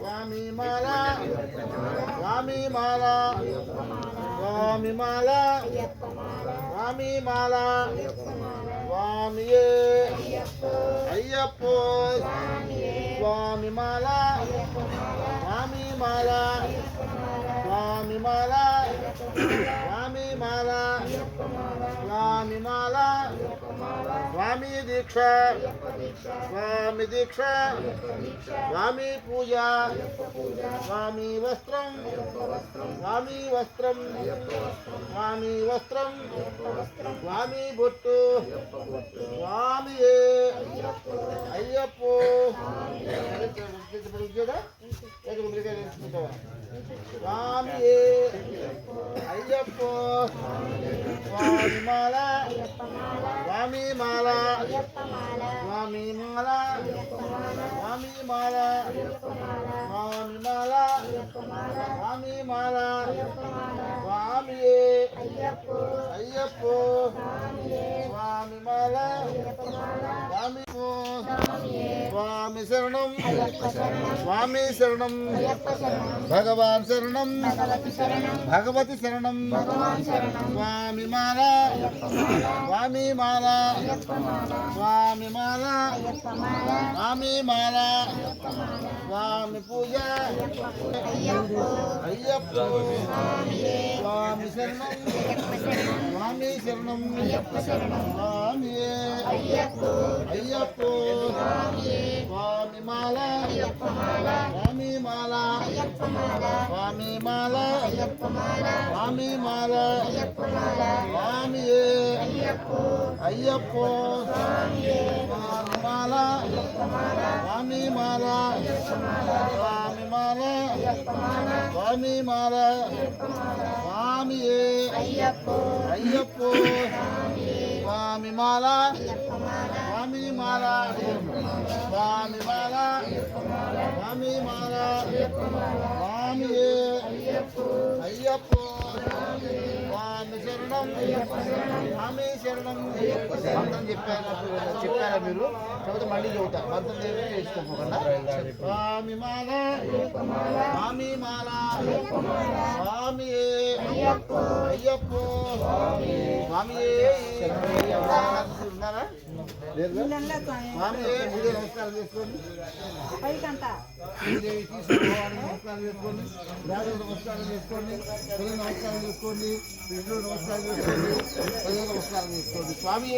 స్వామి మాల స్వామి మాల స్వామి మాల స్వామి మాల స్వామియే అయ్యప్పో స్వామి మాల స్వామి మాల స్వామి మాల స్వామి మాల స్వామి మాల స్వామి దీక్ష స్వామి దీక్ష స్వామి పూజ స్వామి వస్త్రం స్వామి వస్త్రం స్వామి వస్త్రం స్వామి బొట్టు స్వామి అయ్యప్పో స్వామి అయ్యప్పో స్వామి మాల స్వామి మాల స్వామి మాల స్వామి మాల స్వామి మాల స్వామి మాల స్వామి అయ్యప్పో స్వామి మాల స్వామి స్వామి శరణం స్వామి శరణం భగవాన్ శరణం భగవతి శరణం స్వామి మాల స్వామి మాల స్వామి మాల స్వామి మాల స్వామి పూజ అయ్యప్ప స్వామి శరణం స్వామి శరణం స్వామి అయ్యప్ప స్వామి మాల స్వామి మాల స్వామి మాల స్వామి మాల స్వామి అయ్యప్ప స్వామి మాల స్వామి మాల స్వామి మాల స్వామి మాల స్వామి అయ్యప్ప స్వామి మాల స్వామి మాల స్వామి మాల స్వామి మాల స్వామి అయ్యప్ప స్వామి శరణం స్వామి శరణం మంత్రం చెప్పారా మీరు చదివితే మళ్ళీ చెబుతారు మంత్రం చేసుకోకుండా స్వామి మాల స్వామి మాల స్వామి అయ్యప్ప స్వామి ఉన్నారా లేదు స్వామి మీరే నమస్కారం చేసుకోండి నమస్కారం చేసుకోండి నమస్కారం చేసుకోండి నమస్కారం చేసుకోండి నమస్కారం చేసుకోండి నమస్కారం చేసుకోండి స్వామి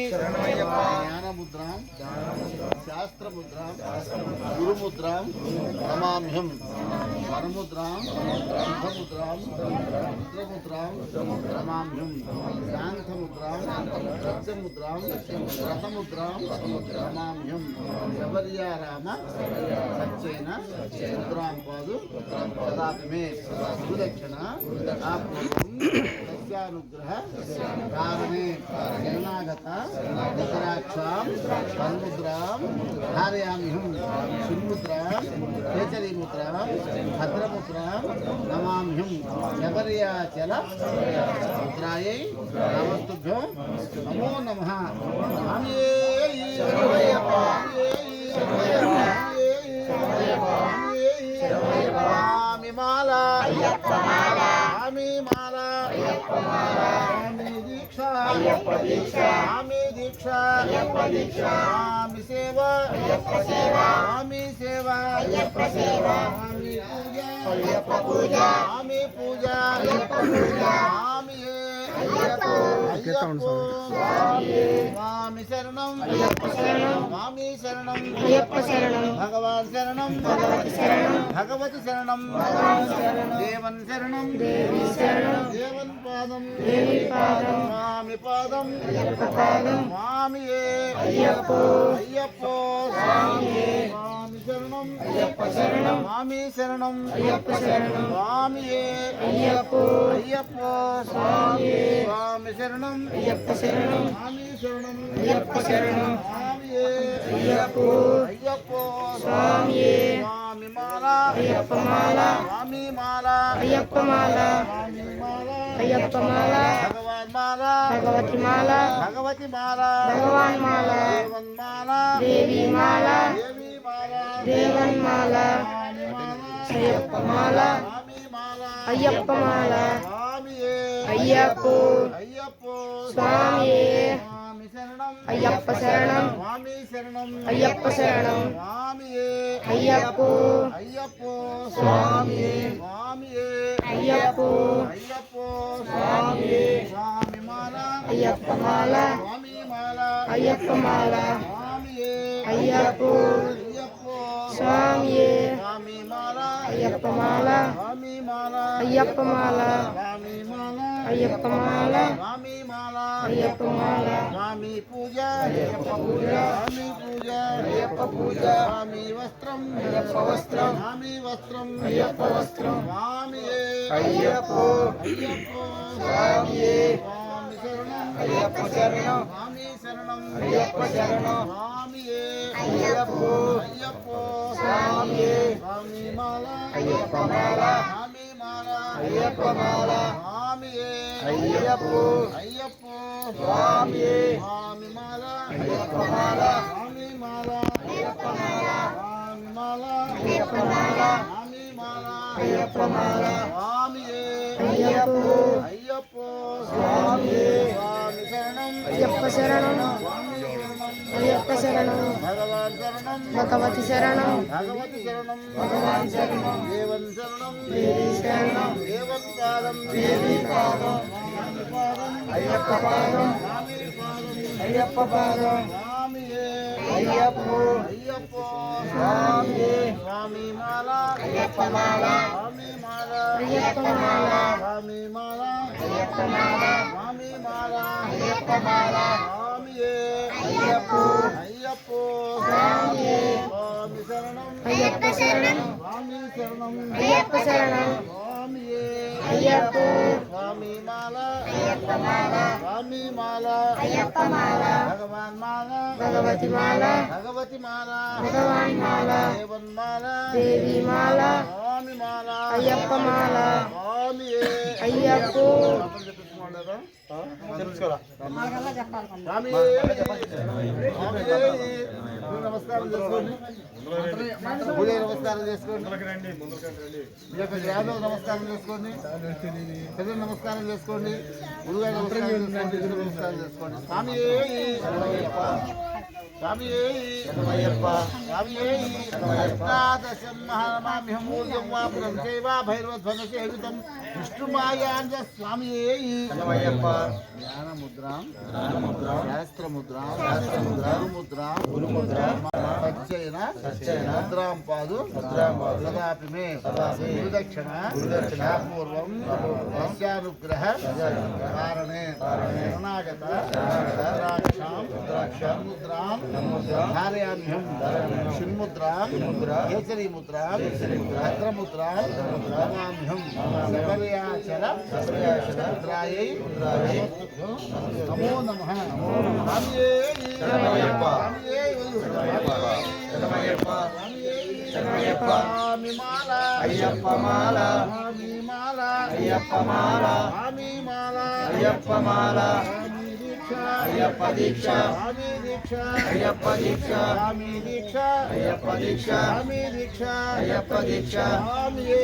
జ్ఞానముద్రాం శాస్త్రముద్రాం గురుముద్రాం నమామ్యం వరముద్రాం శుభముద్రాం రుద్రముద్రాం నమామ్యం శాంతముద్రాం సత్యముద్రాం రథముద్రాం నమామ్యం శబర్యారామ సత్యేన ముద్రాం పాదు దదామి సుదక్షిణ ఆపూర్వం సస్యానుగ్రహ కారణే శరణాగత దశరాక్షాం తన్ముద్రాం ధారయామ్యహం సుముద్రాం కేచరీముద్రాం భద్రముద్రాం నమామ్యహం శబర్యాచల ముద్రాయై నమస్తుభ్యం నమో నమః స్వామి మాల స్వామి మాల స్వామి దీక్ష స్వామి దీక్ష స్వామి సేవ స్వామి సేవ స్వామి పూజ స్వామి పూజ స్వామి స్వామి శరణం స్వామి శరణం భగవాన్ శరణం భగవతి శరణం దేవన్ శరణం దేవన్ పాదం స్వామి పాదం స్వామి అయ్యప్ప స్వామి శరణం స్వామి శరణం స్వామి అయ్యప్ప స్వామి శరణం స్వామి శరణం స్వామి అయ్యప్ప స్వామి మాల స్వామి మాల భగవాన్ మాల భగవతి మాల భగవాన్ మాల దేవన్ మాల దేవి మాల దేవన్ మాల అయ్యప్పమాల స్వామి మాల అయ్యప్పమాల స్వామియే అయ్యప్పో అయ్యప్పో స్వామియే స్వామి శరణం అయ్యప్ప శరణం స్వామి శరణం అయ్యప్ప శరణం స్వామియే అయ్యప్పో అయ్యప్పో స్వామియే స్వామియే అయ్యప్పో అయ్యప్పో స్వామియే స్వామి మాల అయ్యప్పమాల స్వామి మాల అయ్యప్పమాల స్వామియే అయ్యప్పో అయ్యప్పో స్వామియే స్వామి మాల అయ్యప్పమాల స్వామి మాల అయ్యప్పమాల స్వామి మాల అయ్యప్పమాల స్వామి మాల అయ్యప్పమాల స్వామి పూజ అయ్యప్ప పూజ స్వామి పూజ అయ్యప్ప పూజ స్వామి వస్త్రం అయ్యప్ప వస్త్రం స్వామి వస్త్రం అయ్యప్ప వస్త్రం స్వామియే అయ్యప్పో అయ్యప్పో స్వామియే స్వామి శరణం అయ్యప్ప శరణం స్వామి శరణం అయ్యప్ప శరణం స్వామియే అయ్యప్పో అయ్యప్పో స్వామియే స్వామి మాల అయ్యప్పమాల స్వామి మాల అయ్యప్పమాల స్వామియే అయ్యప్పో అయ్యప్పో స్వామియే స్వామి మాల అయ్యప్పమాల స్వామి మాల అయ్యప్పమాల స్వామి మాల అయ్యప్పమాల స్వామి మాల అయ్యప్పమాల స్వామియే అయ్యప్పో అయ్యప్పో స్వామియే స్వామి శరణం అయ్యప్ప శరణం స్వామి శరణం అయ్యప్ప శరణం భగవాన్ శరణం భగవతి శరణం భగవతి శరణం భగవాన్ శరణం దేవన్ శరణం దేవి శరణం దేవన్ పాదం దేవి పాదం స్వామి పాదం అయ్యప్ప పాదం స్వామి పాదం అయ్యప్ప పాదం స్వామియే అయ్యప్పో అయ్యప్పో స్వామియే స్వామి మాల అయ్యప్పమాల స్వామి మాల అయ్యప్పమాల స్వామి మాల అయ్యప్పమాల స్వామి మాల అయ్యప్పమాల స్వామియే అయ్యప్పో అయ్యప్పో స్వామియే స్వామి శరణం అయ్యప్ప శరణం స్వామి శరణం అయ్యప్ప శరణం స్వామియే అయ్యప్పో స్వామి మాల అయ్యప్పమాల స్వామి మాల అయ్యప్పమాల భగవాన్ మాల భగవతి మాల భగవతి మాల భగవాన్ మాల దేవన్ మాల దేవి మాల స్వామి మాల అయ్యప్పమాల స్వామియే అయ్యప్పో తెలుసుకోరా స్వామి నమస్కారం చేసుకోండి పూజ నమస్కారం చేసుకోండి ఈ యొక్క గ్రామం నమస్కారం చేసుకోండి పెద్దలు నమస్కారం చేసుకోండి గురుగారు నమస్కారం చేసుకోండి ఇద్దరు నమస్కారం చేసుకోండి స్వామి స్వామి స్వామి అష్టాదశం మహామామ్యం మూల్యం వా పురంచైవ భైరవధ్వజసేవితం విష్ణుమాయాంజ స్వామి జ్ఞానముద్రాం శాస్త్రముద్రాం గురుముద్రాం సత్యైన ముద్రాం పాదు సదాపి మే గురుదక్షిణ పూర్వం తస్యానుగ్రహ కారణే శరణాగత రుద్రాక్షాం ముద్రాం ధారయామ్యం షణ్ముద్రాం కేసరీముద్రాం భద్రముద్రాం నమామ్యం శబర్యాచల ముద్రాయై నమో నమః స్వామియే స్వామి మాల అయ్యప్పమాల స్వామి మాల అయ్యప్పమాల స్వామి మాల అయ్యప్పమాల అయ్యప్ప దీక్ష స్వామి దీక్ష అయ్యప్ప దీక్ష స్వామి దీక్ష అయ్యప్ప దీక్ష స్వామి దీక్ష అయ్యప్ప దీక్ష స్వామియే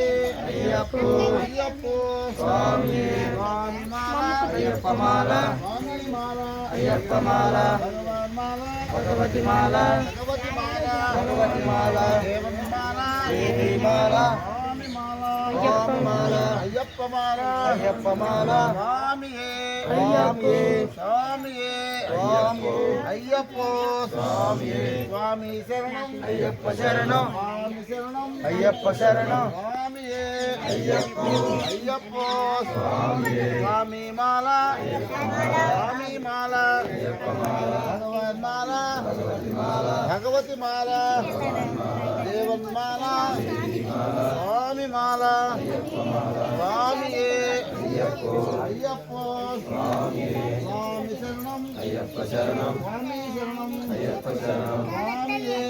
అయ్యప్పో అయ్యప్పో స్వామియే స్వామి మాల అయ్యప్పమాల స్వామి మాల అయ్యప్పమాల భగవాన్ మాల భగవతి మాల భగవతి మాల భగవతి మాల దేవన్ మాల దేవి మాల స్వామి మాల అయ్యప్పమాల అయ్యప్పమాల అయ్యప్పమాల స్వామియే అయ్యప్పో స్వామియే స్వామి అయ్యప్పో స్వామియే స్వామి శరణం అయ్యప్ప శరణం స్వామి శరణం అయ్యప్ప శరణం స్వామియే అయ్యప్పో అయ్యప్పో స్వామి మాల స్వామి మాల భగవాన్ మాల భగవతి మాల దేవన్ మాల స్వామి మాల స్వామియే అయ్యప్పో స్వామి శరణం అయ్యప్ప శరణం స్వామి శరణం అయ్యప్ప శరణం స్వామియే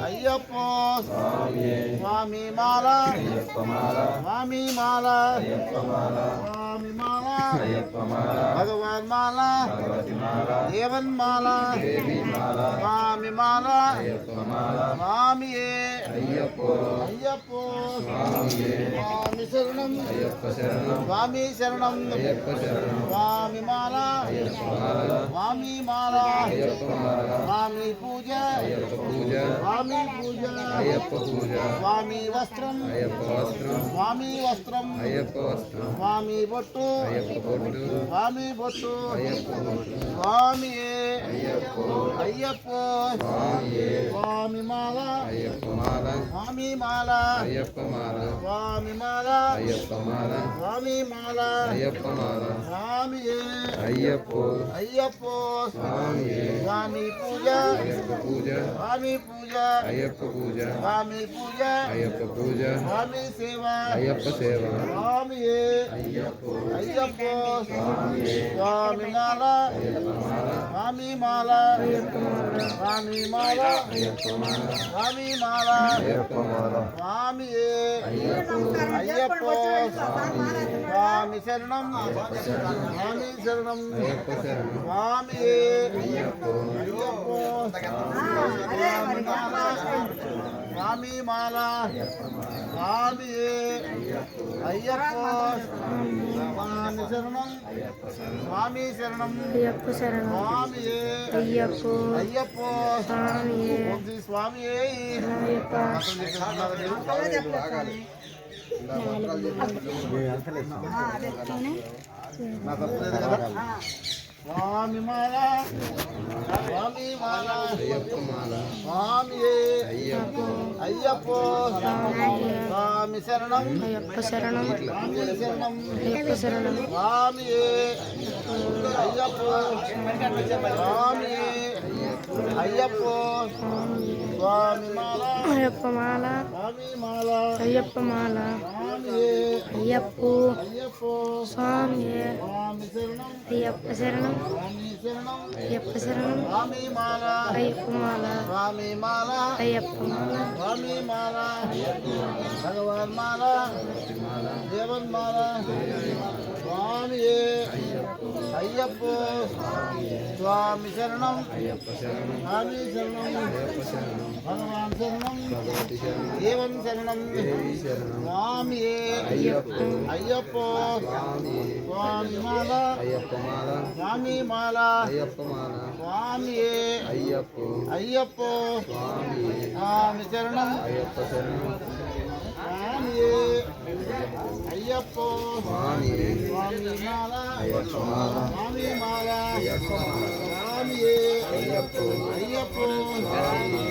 అయ్యప్పో స్వామియే స్వామి మాల అయ్యప్పమాల స్వామి మాల అయ్యప్పమాల స్వామి స్వామి మాల అయ్యప్ప మాల భగవాన్ మాల భగవతి మాల దేవన్ మాల దేవి మాల స్వామి మాల అయ్యప్ప మాల స్వామియే అయ్యప్పో అయ్యప్పో స్వామియే స్వామి శరణం అయ్యప్ప శరణం స్వామి శరణం అయ్యప్ప శరణం స్వామి మాల అయ్యప్ప మాల స్వామి మాల అయ్యప్ప మాల స్వామి పూజ అయ్యప్ప పూజ స్వామి పూజ అయ్యప్ప పూజ స్వామి వస్త్రం అయ్యప్ప వస్త్రం స్వామి వస్త్రం అయ్యప్ప వస్త్రం స్వామి బొట్టు అయ్యప్ప బొట్టు స్వామి బొట్టు అయ్యప్ప బొట్టు స్వామియే అయ్యప్పో అయ్యప్పో స్వామియే స్వామి మాల అయ్యప్ప మాల స్వామి మాల అయ్యప్ప మాల స్వామి మాల అయ్యప్ప మాల స్వామి మాల అయ్యప్ప మాల స్వామియే అయ్యప్పో అయ్యప్పో స్వామియే స్వామి పూజ అయ్యప్ప పూజ స్వామి పూజ అయ్యప్ప పూజ స్వామి పూజ అయ్యప్ప పూజ స్వామి సేవ అయ్యప్ప సేవ స్వామియే అయ్యప్పో అయ్యప్పో స్వామి మాల స్వామి మాల స్వామి మాల అయ్యప్ప మాల స్వామి మాల అయ్యప్ప మాల స్వామియే అయ్యప్పో స్వామి శరణం స్వామి శరణం అయ్యప్ప శరణం స్వామియే అయ్యప్పో అయ్యప్పో స్వామి మాల స్వామియే అయ్యప్పో స్వామి శరణం స్వామి శరణం అయ్యప్ప శరణం స్వామియే అయ్యప్పో అయ్యప్పో స్వామియే ఓం శ్రీ స్వామియే అయ్యప్ప నాకు అర్థలేదు కదా స్వామి మాల స్వామి మాల అయ్యప్ప మాల స్వామియే అయ్యప్పో అయ్యప్పో స్వామి శరణం అయ్యప్ప శరణం స్వామి శరణం అయ్యప్ప శరణం స్వామియే అయ్యప్పో స్వామియే అయ్యప్పో స్వామి మాల అయ్యప్ప మాల స్వామి మాల అయ్యప్ప మాల స్వామియే అయ్యప్పో అయ్యప్పో స్వామియే స్వామి శరణం అయ్యప్ప శరణం స్వామి శరణం అయ్యప్ప శరణం స్వామి మాల అయ్యప్ప మాల స్వామి మాల అయ్యప్ప మాల స్వామి మాల భగవాన్ మాల దేవన్ మాల స్వామియే అయ్యప్పో స్వామి శరణం అయ్యప్ప శరణం స్వామి శరణం అయ్యప్ప శరణం భగవాన్ శరణం భగవతి శరణం దేవన్ శరణం దేవి శరణం స్వామియే అయ్యప్పో అయ్యప్పో స్వామియే స్వామి మాల అయ్యప్ప మాల స్వామి మాల అయ్యప్ప మాల స్వామియే అయ్యప్పో అయ్యప్పో స్వామియే స్వామి శరణం అయ్యప్ప శరణం స్వామియే అయ్యప్పో స్వామియే స్వామి మాల అయ్యప్ప మాల స్వామి మాల అయ్యప్ప మాల స్వామియే అయ్యప్పో అయ్యప్పో స్వామి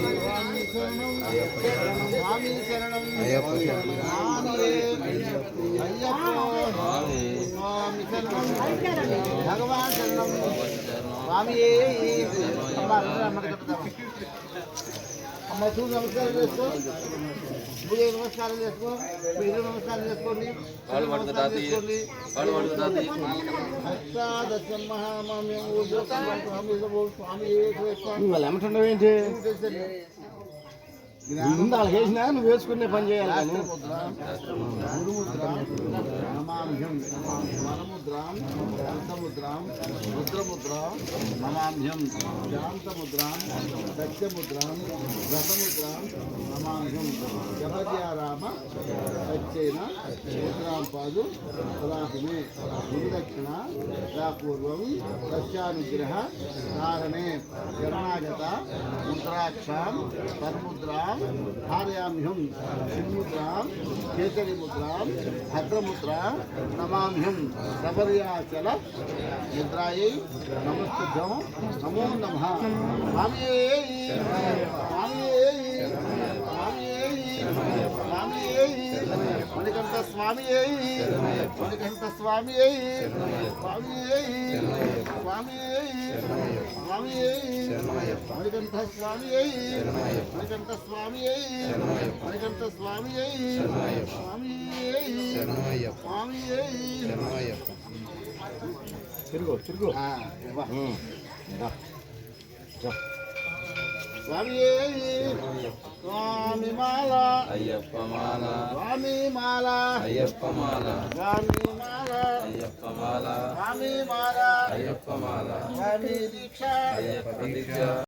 శరణం స్వామి శరణం అయ్యప్ప శరణం స్వామియే అయ్యప్పో స్వామి శరణం భగవాన్ శరణం స్వామియే అమ్మ చూడు నమస్కారం చేసుకో పూజ నమస్కారం చేసుకో మీరు నమస్కారం చేసుకోండి నమస్కారం చేసుకోండి అష్టాదశ మహామామ్యం స్వామి వాళ్ళు ఏమంటున్నావు ఏంటి ముందు వాళ్ళకి వేసినా నువ్వు వేసుకునే పని చేయాలి కానీ నమామ్యం వరముద్రాం శాంతముద్రాం రుద్రముద్రాం నమామ్యం శాంతముద్రాం సత్యముద్రాం వ్రతముద్రాం నమామ్యం జపర్యారామ సత్యేన ముద్రాం పాదు కలాపిని గురుదక్షిణ పూర్వం సస్యానుగ్రహ కారణే శరణాగత ముద్రాక్షాం పరముద్రాం ధారయామ్యం చిన్ముద్రాం కేసరిముద్రాం భద్రముద్రాం నమామ్యం శబర్యాచల ముద్రాయై నమస్తుభ్యం నమో నమః స్వామియే స్వామియే స్వామియే మణికంఠ స్వామియే మణికంఠ స్వామియే స్వామియే స్వామియే స్వామియే మణికంఠ స్వామియే మణికంఠ స్వామియే మణికంఠ స్వామియే స్వామియే స్వామియే తిరుగు తిరుగు స్వామియే స్వామి మాల అయ్యప్ప మాల స్వామి మాల అయ్యప్ప మాల స్వామి మాల అయ్యప్ప మాల స్వామి మాల అయ్యప్ప మాల స్వామి దీక్ష అయ్యప్ప దీక్ష